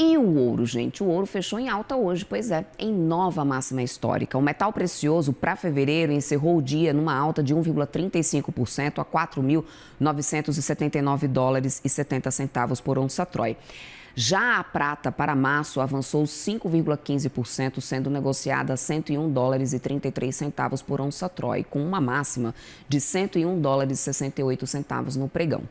E o ouro, gente? O ouro fechou em alta hoje, pois é, em nova máxima histórica. O metal precioso para fevereiro encerrou o dia numa alta de 1,35% a 4.979 dólares e 70 centavos por onça Troy. Já a prata para março avançou 5,15%, sendo negociada a 101 dólares e 33 centavos por onça Troy, com uma máxima de 101 dólares e 68 centavos no pregão.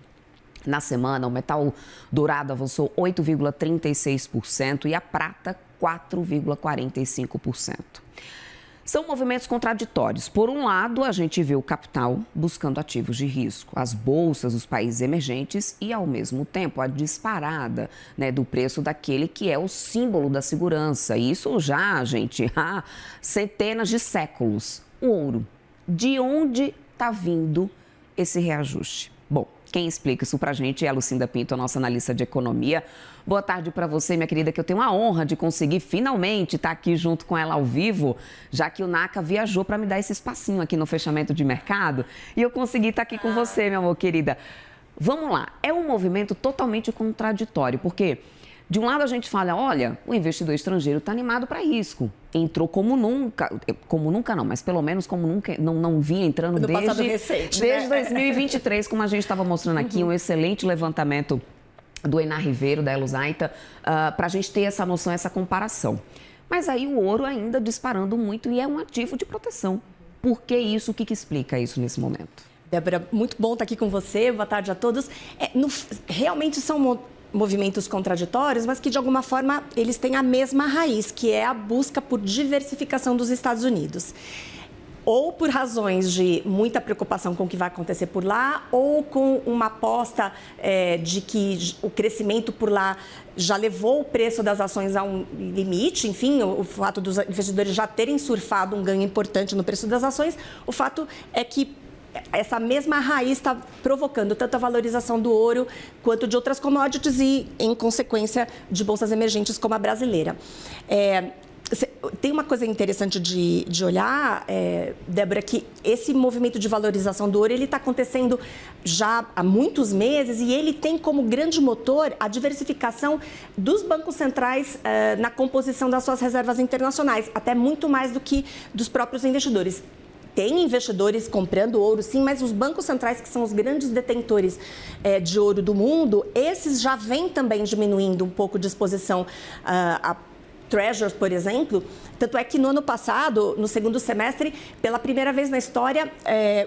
Na semana, o metal dourado avançou 8,36% e a prata 4,45%. São movimentos contraditórios. Por um lado, a gente vê o capital buscando ativos de risco, as bolsas dos países emergentes e, ao mesmo tempo, a disparada, do preço daquele que é o símbolo da segurança. E isso já, gente, há centenas de séculos. O ouro. De onde está vindo esse reajuste? Bom, quem explica isso pra gente é a Lucinda Pinto, a nossa analista de economia. Boa tarde para você, minha querida, que eu tenho a honra de conseguir finalmente estar aqui junto com ela ao vivo, já que o NACA viajou para me dar esse espacinho aqui no fechamento de mercado e eu consegui estar aqui com você, minha amor querida. Vamos lá, é um movimento totalmente contraditório, porque de um lado a gente fala, olha, o investidor estrangeiro está animado para risco. Entrou como nunca não, mas pelo menos como nunca, não vinha entrando desde 2023, como a gente estava mostrando aqui, um excelente levantamento do Enar Ribeiro, da Elusaita, para a gente ter essa noção, essa comparação. Mas aí o ouro ainda disparando muito e é um ativo de proteção. Por que isso? O que explica isso nesse momento? Débora, muito bom estar aqui com você, boa tarde a todos. Realmente são movimentos contraditórios, mas que de alguma forma eles têm a mesma raiz, que é a busca por diversificação dos Estados Unidos. Ou por razões de muita preocupação com o que vai acontecer por lá, ou com uma aposta de que o crescimento por lá já levou o preço das ações a um limite, enfim, o fato dos investidores já terem surfado um ganho importante no preço das ações, o fato é que essa mesma raiz está provocando tanto a valorização do ouro quanto de outras commodities e, em consequência, de bolsas emergentes como a brasileira. Tem uma coisa interessante de olhar, Débora, que esse movimento de valorização do ouro ele está acontecendo já há muitos meses e ele tem como grande motor a diversificação dos bancos centrais na composição das suas reservas internacionais, até muito mais do que dos próprios investidores. Tem investidores comprando ouro, sim, mas os bancos centrais, que são os grandes detentores de ouro do mundo, esses já vêm também diminuindo um pouco de exposição a Treasuries, por exemplo. Tanto é que no ano passado, no segundo semestre, pela primeira vez na história, a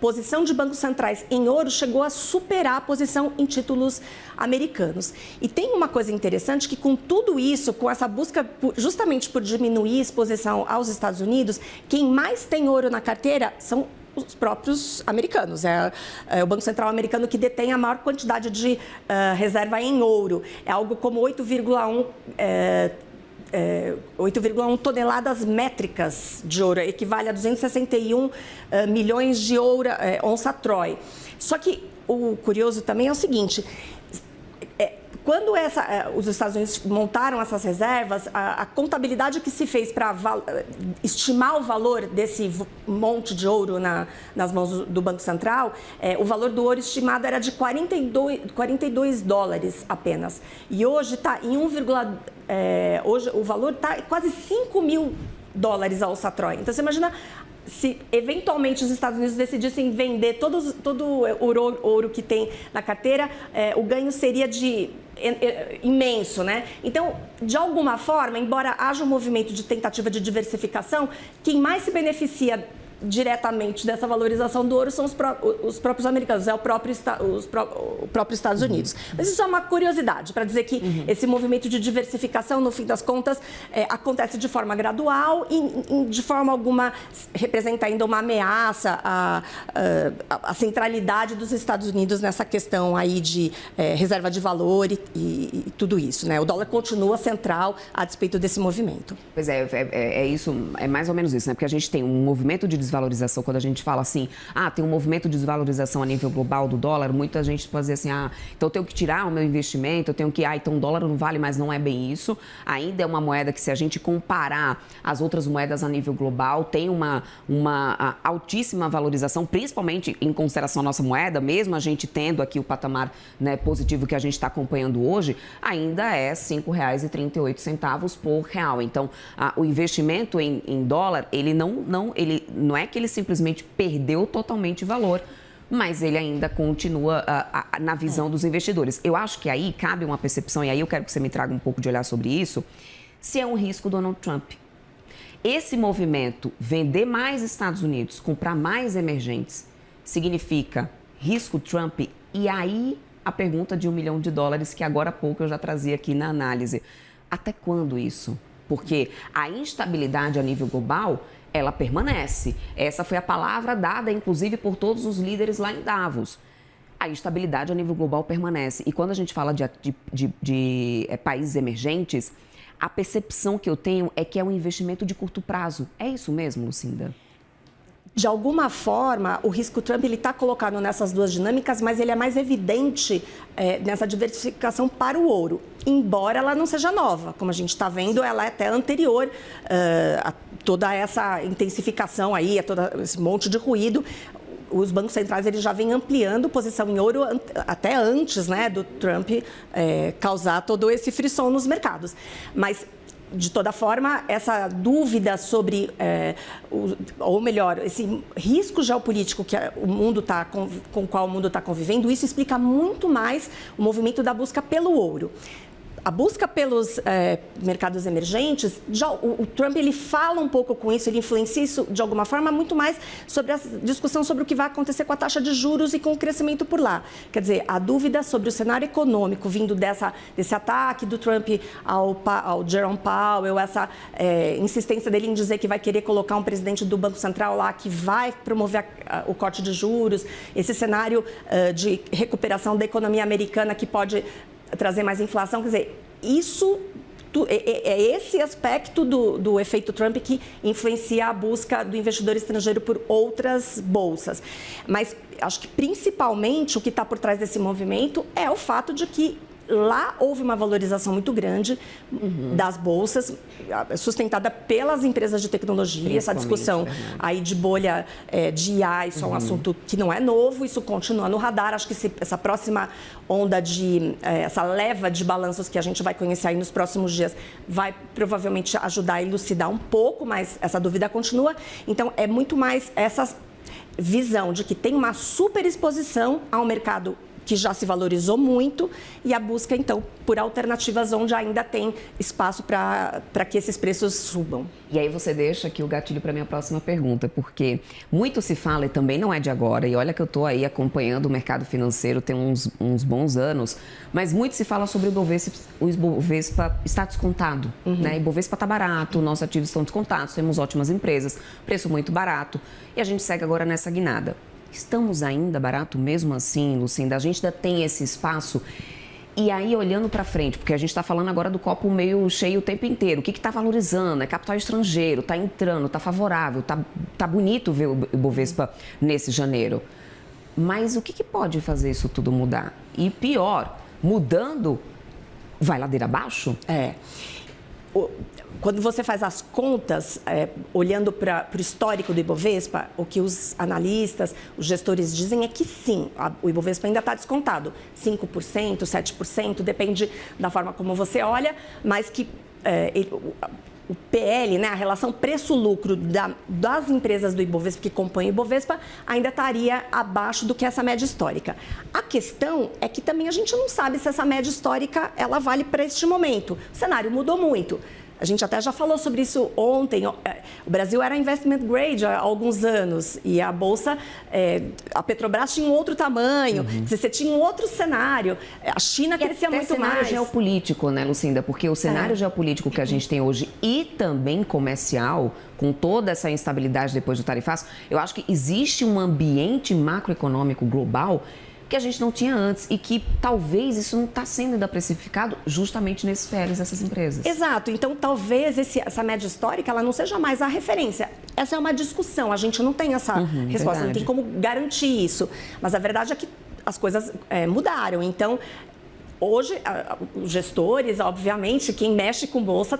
posição de bancos centrais em ouro chegou a superar a posição em títulos americanos. E tem uma coisa interessante que com tudo isso, com essa busca justamente por diminuir a exposição aos Estados Unidos, quem mais tem ouro na carteira são os próprios americanos. É o Banco Central americano que detém a maior quantidade de reserva em ouro. É algo como 8,1 toneladas métricas de ouro, equivale a 261 milhões de onça Troy. Só que o curioso também é o seguinte, quando os Estados Unidos montaram essas reservas, a contabilidade que se fez para estimar o valor desse monte de ouro nas mãos do Banco Central, o valor do ouro estimado era de 42 dólares apenas. E hoje está em hoje o valor está quase 5 mil dólares a onça Troy. Então, você imagina se eventualmente os Estados Unidos decidissem vender todo o ouro que tem na carteira, o ganho seria imenso, né? Então, de alguma forma, embora haja um movimento de tentativa de diversificação, quem mais se beneficia diretamente dessa valorização do ouro são os próprios americanos, o próprio Estados Unidos. Mas isso é uma curiosidade, para dizer que esse movimento de diversificação, no fim das contas, acontece de forma gradual e, de forma alguma, representa ainda uma ameaça à centralidade dos Estados Unidos nessa questão aí de reserva de valor e tudo isso, né? O dólar continua central a despeito desse movimento. Pois é isso, é mais ou menos isso, né? Porque a gente tem um movimento de desvalorização, quando a gente fala assim, tem um movimento de desvalorização a nível global do dólar, muita gente pode dizer assim, então eu tenho que tirar o meu investimento, eu tenho que, então o dólar não vale, mas não é bem isso. Ainda é uma moeda que, se a gente comparar as outras moedas a nível global, tem uma altíssima valorização, principalmente em consideração a nossa moeda, mesmo a gente tendo aqui o patamar, né, positivo que a gente está acompanhando hoje, ainda é R$ 5,38 por real. Então, o investimento em dólar, ele não é que ele simplesmente perdeu totalmente valor, mas ele ainda continua na visão dos investidores. Eu acho que aí cabe uma percepção, e aí eu quero que você me traga um pouco de olhar sobre isso, se é um risco Donald Trump. Esse movimento, vender mais Estados Unidos, comprar mais emergentes, significa risco Trump? E aí a pergunta de $1 milhão, que agora há pouco eu já trazia aqui na análise. Até quando isso? Porque a instabilidade a nível global, ela permanece. Essa foi a palavra dada, inclusive, por todos os líderes lá em Davos. A instabilidade a nível global permanece. E quando a gente fala de países emergentes, a percepção que eu tenho é que é um investimento de curto prazo. É isso mesmo, Lucinda? De alguma forma, o risco Trump está colocado nessas duas dinâmicas, mas ele é mais evidente nessa diversificação para o ouro. Embora ela não seja nova, como a gente está vendo, ela é até anterior a toda essa intensificação aí, a todo esse monte de ruído. Os bancos centrais eles já vêm ampliando posição em ouro até antes, né, do Trump causar todo esse frisson nos mercados. Mas, de toda forma, essa dúvida sobre, ou melhor, esse risco geopolítico que o mundo com o qual o mundo está convivendo, isso explica muito mais o movimento da busca pelo ouro. A busca pelos mercados emergentes, o Trump ele fala um pouco com isso, ele influencia isso de alguma forma, muito mais sobre a discussão sobre o que vai acontecer com a taxa de juros e com o crescimento por lá. Quer dizer, a dúvida sobre o cenário econômico vindo desse ataque do Trump ao Jerome Powell, essa insistência dele em dizer que vai querer colocar um presidente do Banco Central lá que vai promover o corte de juros, esse cenário de recuperação da economia americana que pode trazer mais inflação, quer dizer, isso é esse aspecto do efeito Trump que influencia a busca do investidor estrangeiro por outras bolsas. Mas acho que principalmente o que está por trás desse movimento é o fato de que lá houve uma valorização muito grande das bolsas, sustentada pelas empresas de tecnologia. Essa discussão aí de bolha de IA, isso é um assunto que não é novo, isso continua no radar. Acho que essa próxima onda essa leva de balanços que a gente vai conhecer aí nos próximos dias vai provavelmente ajudar a elucidar um pouco, mas essa dúvida continua. Então, é muito mais essa visão de que tem uma superexposição ao mercado que já se valorizou muito, e a busca, então, por alternativas onde ainda tem espaço para que esses preços subam. E aí você deixa aqui o gatilho para a minha próxima pergunta, porque muito se fala, e também não é de agora, e olha que eu estou aí acompanhando o mercado financeiro tem uns bons anos, mas muito se fala sobre o Ibovespa está descontado, né? O Ibovespa está barato, nossos ativos estão descontados, temos ótimas empresas, preço muito barato, e a gente segue agora nessa guinada. Estamos ainda barato mesmo assim, Lucinda? A gente ainda tem esse espaço? E aí, olhando para frente, porque a gente está falando agora do copo meio cheio o tempo inteiro. O que está valorizando? É capital estrangeiro, está entrando, está favorável, está bonito ver o Ibovespa nesse janeiro. Mas o que pode fazer isso tudo mudar? E pior, mudando, vai ladeira abaixo? Quando você faz as contas, olhando para o histórico do Ibovespa, o que os analistas, os gestores dizem é que sim, o Ibovespa ainda está descontado. 5%, 7%, depende da forma como você olha, mas que o PL, né, a relação preço-lucro das empresas do Ibovespa que compõem o Ibovespa, ainda estaria abaixo do que essa média histórica. A questão é que também a gente não sabe se essa média histórica ela vale para este momento. O cenário mudou muito. A gente até já falou sobre isso ontem. O Brasil era investment grade há alguns anos e a Bolsa, a Petrobras tinha um outro tamanho, você tinha um outro cenário, a China crescia muito mais. Cenário geopolítico, né, Lucinda? Porque o cenário geopolítico que a gente tem hoje e também comercial, com toda essa instabilidade depois do tarifaço, eu acho que existe um ambiente macroeconômico global que a gente não tinha antes e que talvez isso não está sendo ainda precificado justamente nesses PLs dessas empresas. Exato. Então, talvez essa média histórica ela não seja mais a referência. essa é uma discussão, a gente não tem essa resposta, verdade. não tem como garantir isso. Mas a verdade é que as coisas mudaram. Então, hoje, os gestores, obviamente, quem mexe com bolsa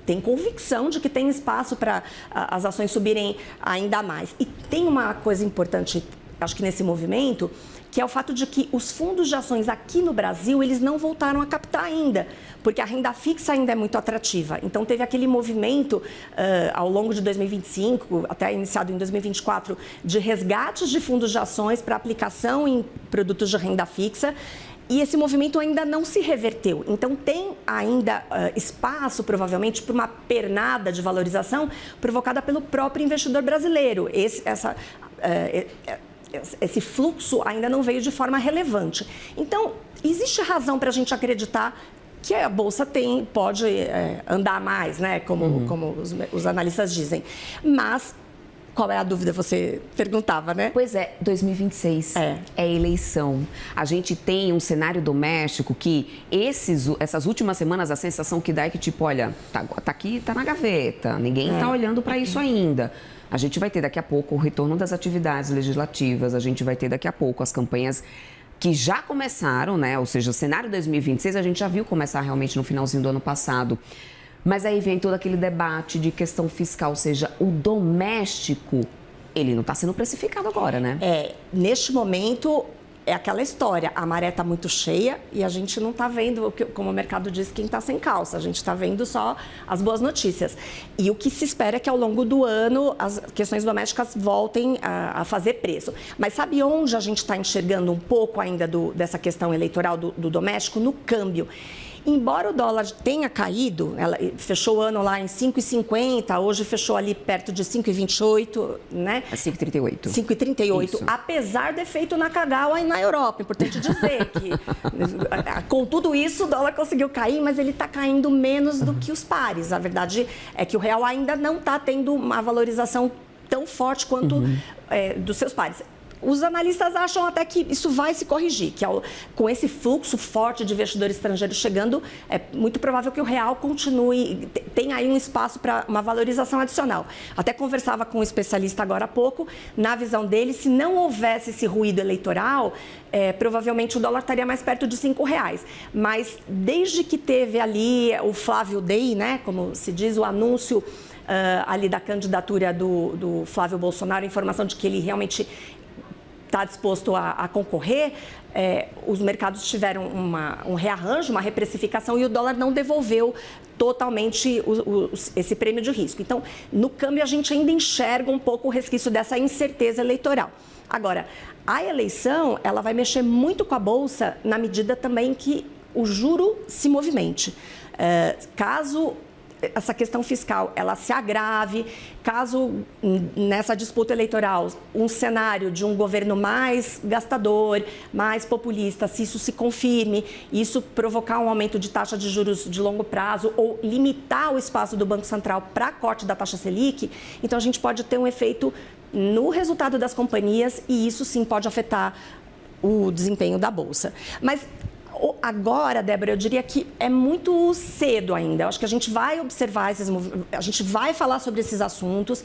tem convicção de que tem espaço para as ações subirem ainda mais. E tem uma coisa importante, acho que nesse movimento, que é o fato de que os fundos de ações aqui no Brasil, eles não voltaram a captar ainda, porque a renda fixa ainda é muito atrativa. Então, teve aquele movimento ao longo de 2025, até iniciado em 2024, de resgates de fundos de ações para aplicação em produtos de renda fixa, e esse movimento ainda não se reverteu. Então, tem ainda espaço, provavelmente, para uma pernada de valorização provocada pelo próprio investidor brasileiro. Esse fluxo ainda não veio de forma relevante. Então, existe razão para a gente acreditar que a Bolsa pode andar mais, né? Como os analistas dizem. Mas, qual é a dúvida? Você perguntava, né? Pois é, 2026 é eleição. A gente tem um cenário doméstico que essas últimas semanas a sensação que dá é que tipo, olha, tá aqui, tá na gaveta, ninguém tá olhando para isso ainda. A gente vai ter daqui a pouco o retorno das atividades legislativas, a gente vai ter daqui a pouco as campanhas que já começaram, né? Ou seja, o cenário 2026 a gente já viu começar realmente no finalzinho do ano passado. Mas aí vem todo aquele debate de questão fiscal, ou seja, o doméstico, ele não está sendo precificado agora, né? Neste momento, é aquela história, a maré está muito cheia e a gente não está vendo, como o mercado diz, quem está sem calça, a gente está vendo só as boas notícias. E o que se espera é que ao longo do ano as questões domésticas voltem a fazer preço. Mas sabe onde a gente está enxergando um pouco ainda dessa questão eleitoral do doméstico? No câmbio. Embora o dólar tenha caído, ela fechou o ano lá em 5,50, hoje fechou ali perto de 5,28, né? 5,38. 5,38, apesar do efeito Nakagawa na Europa. Importante dizer que, com tudo isso, o dólar conseguiu cair, mas ele está caindo menos do que os pares. A verdade é que o real ainda não está tendo uma valorização tão forte quanto dos seus pares. Os analistas acham até que isso vai se corrigir, que com esse fluxo forte de investidor estrangeiro chegando, é muito provável que o real continue, tenha aí um espaço para uma valorização adicional. Até conversava com um especialista agora há pouco, na visão dele, se não houvesse esse ruído eleitoral, provavelmente o dólar estaria mais perto de R$5. Mas desde que teve ali o Flávio Day, né, como se diz, o anúncio ali da candidatura do Flávio Bolsonaro, a informação de que ele realmente está disposto a concorrer, os mercados tiveram um rearranjo, uma reprecificação e o dólar não devolveu totalmente esse prêmio de risco. Então, no câmbio, a gente ainda enxerga um pouco o resquício dessa incerteza eleitoral. Agora, a eleição, ela vai mexer muito com a Bolsa na medida também que o juro se movimente. Caso essa questão fiscal ela se agrave, caso nessa disputa eleitoral um cenário de um governo mais gastador, mais populista, se isso se confirme, isso provocar um aumento de taxa de juros de longo prazo ou limitar o espaço do Banco Central para corte da taxa Selic, então a gente pode ter um efeito no resultado das companhias e isso sim pode afetar o desempenho da Bolsa. Mas agora, Débora, eu diria que é muito cedo ainda. Eu acho que a gente vai observar a gente vai falar sobre esses assuntos.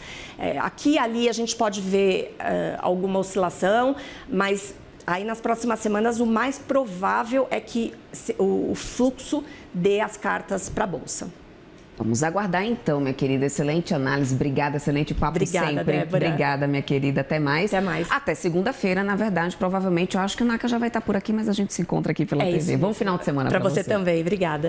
Aqui e ali a gente pode ver alguma oscilação, mas aí nas próximas semanas o mais provável é que o fluxo dê as cartas para a Bolsa. Vamos aguardar então, minha querida. Excelente análise. Obrigada, excelente papo. Obrigada, sempre. Débora. Obrigada, minha querida. Até mais. Até mais. Até segunda-feira, na verdade. Provavelmente, eu acho que o Naka já vai estar por aqui, mas a gente se encontra aqui pela TV. Bom final de semana para você. Para você também. Obrigada.